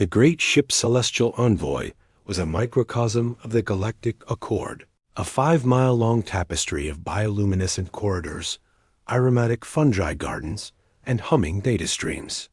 The great ship's celestial envoy was a microcosm of the galactic accord, a 5-mile-long tapestry of bioluminescent corridors, aromatic fungi gardens, and humming data streams.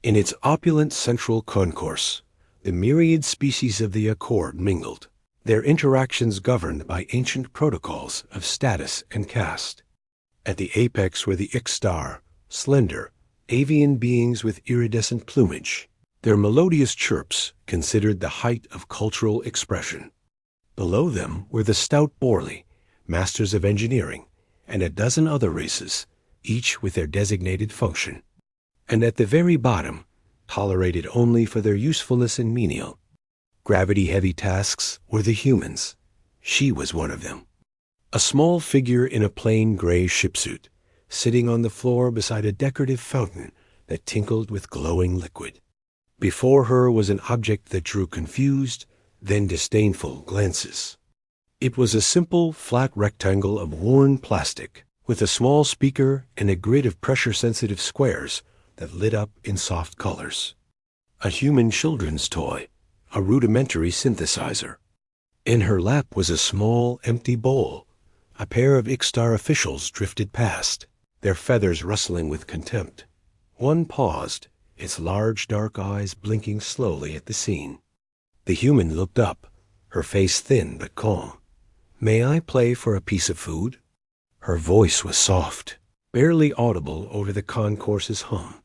In its opulent central concourse, the myriad species of the accord mingled, their interactions governed by ancient protocols of status and caste. At the apex were the Ixtar, slender, avian beings with iridescent plumage, their melodious chirps considered the height of cultural expression. Below them were the stout Borli, masters of engineering, and a dozen other races, each with their designated function. And at the very bottom, tolerated only for their usefulness in menial, gravity-heavy tasks, were the humans. She was one of them. A small figure in a plain gray shipsuit, sitting on the floor beside a decorative fountain that tinkled with glowing liquid. Before her was an object that drew confused, then disdainful glances. It was a simple, flat rectangle of worn plastic, with a small speaker and a grid of pressure-sensitive squares that lit up in soft colors. A human children's toy, a rudimentary synthesizer. In her lap was a small, empty bowl. A pair of Ixtar officials drifted past, their feathers rustling with contempt. One paused, its large dark eyes blinking slowly at the scene. The human looked up, her face thin but calm. "May I play for a piece of food?" Her voice was soft, barely audible over the concourse's hum.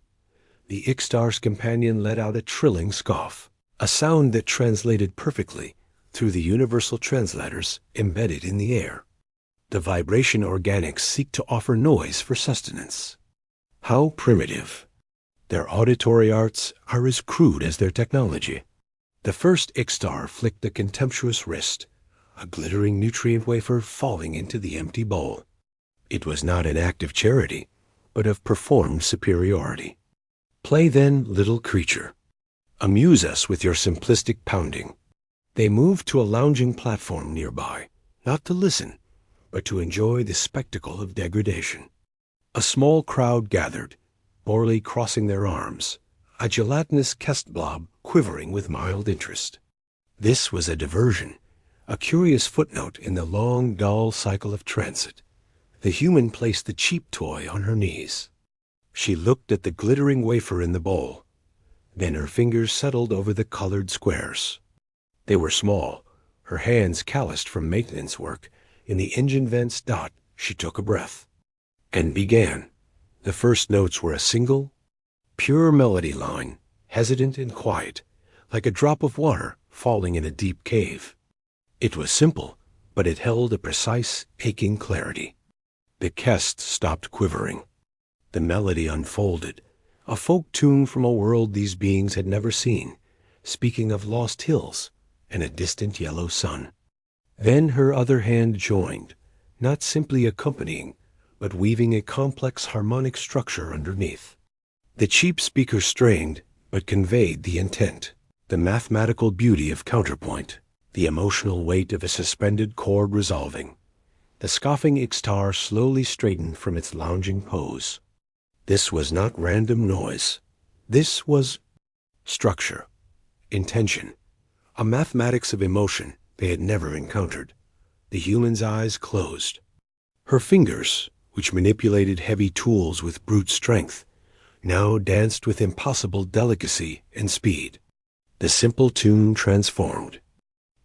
The Ixtar's companion let out a trilling scoff, a sound that translated perfectly through the universal translators embedded in the air. The vibration organics seek to offer noise for sustenance. How primitive! Their auditory arts are as crude as their technology. The first Ixtar flicked a contemptuous wrist, a glittering nutrient wafer falling into the empty bowl. It was not an act of charity, but of performed superiority. "Play then, little creature. Amuse us with your simplistic pounding." They moved to a lounging platform nearby, not to listen, but to enjoy the spectacle of degradation. A small crowd gathered, Borli crossing their arms, a gelatinous kest blob quivering with mild interest. This was a diversion, a curious footnote in the long, dull cycle of transit. The human placed the cheap toy on her knees. She looked at the glittering wafer in the bowl. Then her fingers settled over the colored squares. They were small, her hands calloused from maintenance work. In the engine vent's dot, she took a breath and began. The first notes were a single, pure melody line, hesitant and quiet, like a drop of water falling in a deep cave. It was simple, but it held a precise, aching clarity. The kest stopped quivering. The melody unfolded, a folk tune from a world these beings had never seen, speaking of lost hills and a distant yellow sun. Then her other hand joined, not simply accompanying, but weaving a complex harmonic structure underneath. The cheap speaker strained, but conveyed the intent, the mathematical beauty of counterpoint, the emotional weight of a suspended chord resolving. The scoffing Ixtar slowly straightened from its lounging pose. This was not random noise. This was structure, intention, a mathematics of emotion they had never encountered. The human's eyes closed. Her fingers, which manipulated heavy tools with brute strength, now danced with impossible delicacy and speed. The simple tune transformed.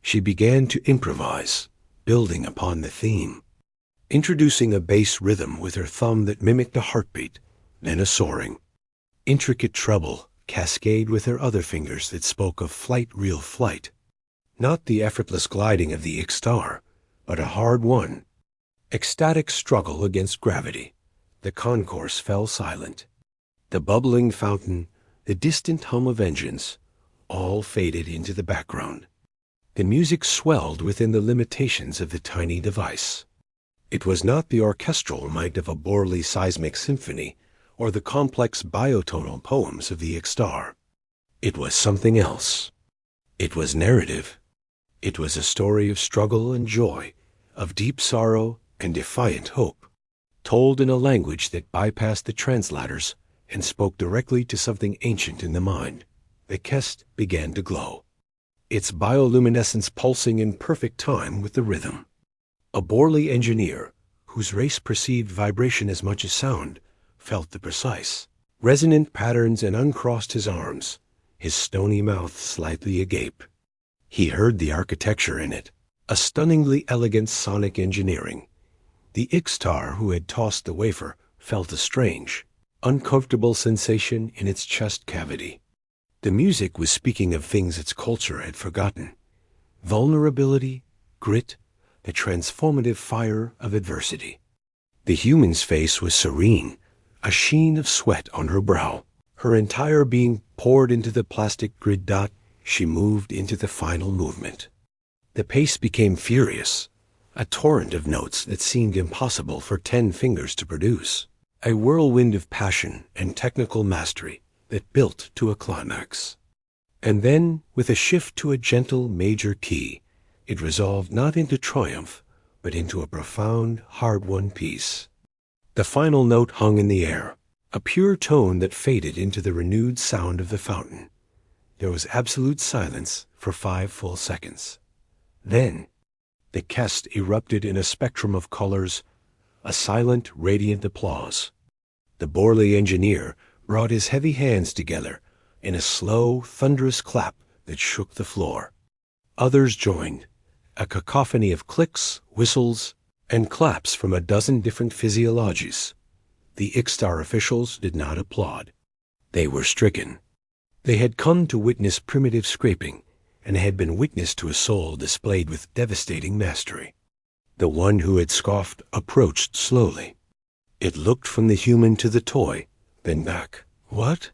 She began to improvise, building upon the theme, introducing a bass rhythm with her thumb that mimicked a heartbeat, then a soaring, intricate treble cascade with her other fingers that spoke of flight, real flight. Not the effortless gliding of the Ixtar, but a hard-won, ecstatic struggle against gravity. The concourse fell silent. The bubbling fountain, the distant hum of engines, all faded into the background. The music swelled within the limitations of the tiny device. It was not the orchestral might of a Borli seismic symphony or the complex biotonal poems of the Ixtar. It was something else. It was narrative. It was a story of struggle and joy, of deep sorrow and defiant hope, told in a language that bypassed the translators and spoke directly to something ancient in the mind. the chest began to glow, its bioluminescence pulsing in perfect time with the rhythm. A Borley engineer, whose race perceived vibration as much as sound, felt the precise, resonant patterns and uncrossed his arms, his stony mouth slightly agape. He heard the architecture in it, a stunningly elegant sonic engineering. The Ixtar who had tossed the wafer felt a strange, uncomfortable sensation in its chest cavity. The music was speaking of things its culture had forgotten: vulnerability, grit, the transformative fire of adversity. The human's face was serene, a sheen of sweat on her brow. Her entire being poured into the plastic grid dot. She moved into the final movement. The pace became furious, a torrent of notes that seemed impossible for 10 fingers to produce, a whirlwind of passion and technical mastery that built to a climax. And then, with a shift to a gentle major key, it resolved not into triumph, but into a profound, hard-won peace. The final note hung in the air, a pure tone that faded into the renewed sound of the fountain. There was absolute silence for 5 full seconds. Then, the chest erupted in a spectrum of colors, a silent, radiant applause. The Borley engineer brought his heavy hands together in a slow, thunderous clap that shook the floor. Others joined, a cacophony of clicks, whistles, and claps from a dozen different physiologies. The Ixtar officials did not applaud. They were stricken. They had come to witness primitive scraping, and had been witness to a soul displayed with devastating mastery. The one who had scoffed approached slowly. It looked from the human to the toy, then back. "What?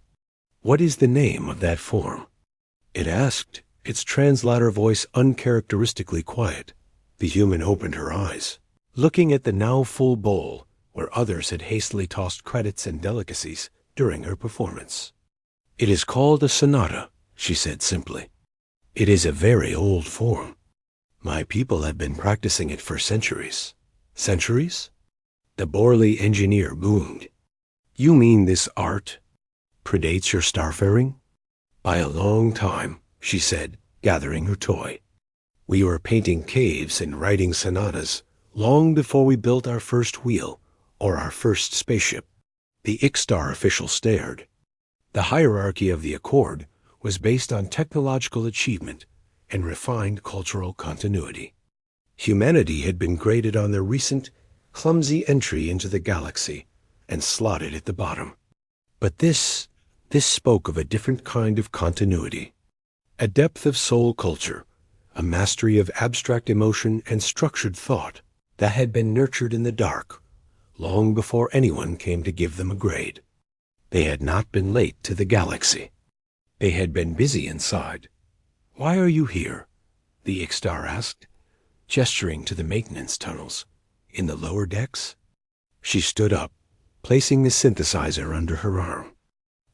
What is the name of that form?" it asked, its translator voice uncharacteristically quiet. The human opened her eyes, looking at the now full bowl, where others had hastily tossed credits and delicacies during her performance. "It is called a sonata," she said simply. "It is a very old form. My people have been practicing it for centuries." "Centuries?" The Borley engineer boomed. "You mean this art predates your starfaring?" "By a long time," she said, gathering her toy. "We were painting caves and writing sonatas long before we built our first wheel or our first spaceship." The Ixtar official stared. The hierarchy of the Accord was based on technological achievement and refined cultural continuity. Humanity had been graded on their recent, clumsy entry into the galaxy and slotted at the bottom. But this spoke of a different kind of continuity, a depth of soul culture, a mastery of abstract emotion and structured thought that had been nurtured in the dark long before anyone came to give them a grade. They had not been late to the galaxy. They had been busy inside. "Why are you here?" the Ixtar asked, gesturing to the maintenance tunnels in the lower decks. She stood up, placing the synthesizer under her arm.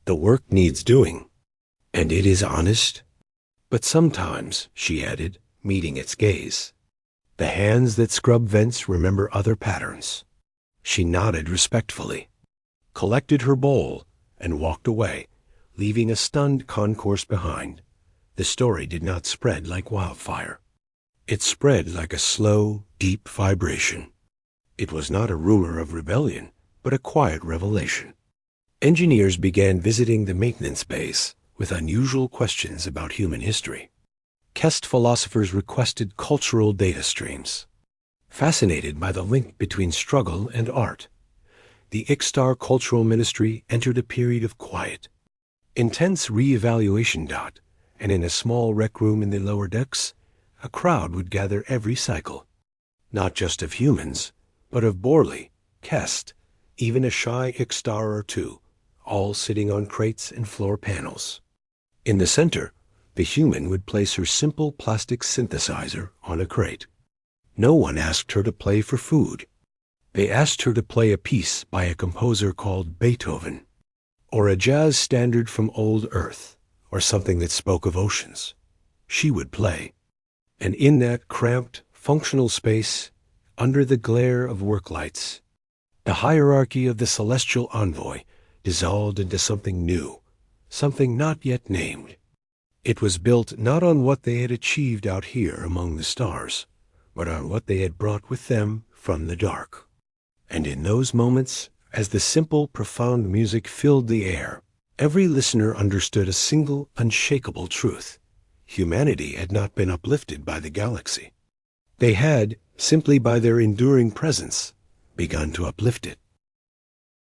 "The work needs doing, and it is honest. But sometimes," she added, meeting its gaze, "the hands that scrub vents remember other patterns." She nodded respectfully, collected her bowl, and walked away, leaving a stunned concourse behind. The story did not spread like wildfire. It spread like a slow, deep vibration. It was not a rumor of rebellion, but a quiet revelation. Engineers began visiting the maintenance base with unusual questions about human history. Kest philosophers requested cultural data streams. Fascinated by the link between struggle and art, the Ixtar Cultural Ministry entered a period of quiet, intense re-evaluation. And in a small rec room in the lower decks, a crowd would gather every cycle, not just of humans, but of Borley, Kest, even a shy Ixtar or two, all sitting on crates and floor panels. In the center, the human would place her simple plastic synthesizer on a crate. No one asked her to play for food. They asked her to play a piece by a composer called Beethoven, or a jazz standard from old Earth, or something that spoke of oceans. She would play. And in that cramped, functional space, under the glare of work lights, the hierarchy of the celestial envoy dissolved into something new, something not yet named. It was built not on what they had achieved out here among the stars, but on what they had brought with them from the dark. And in those moments, as the simple, profound music filled the air, every listener understood a single, unshakable truth. Humanity had not been uplifted by the galaxy. They had, simply by their enduring presence, begun to uplift it.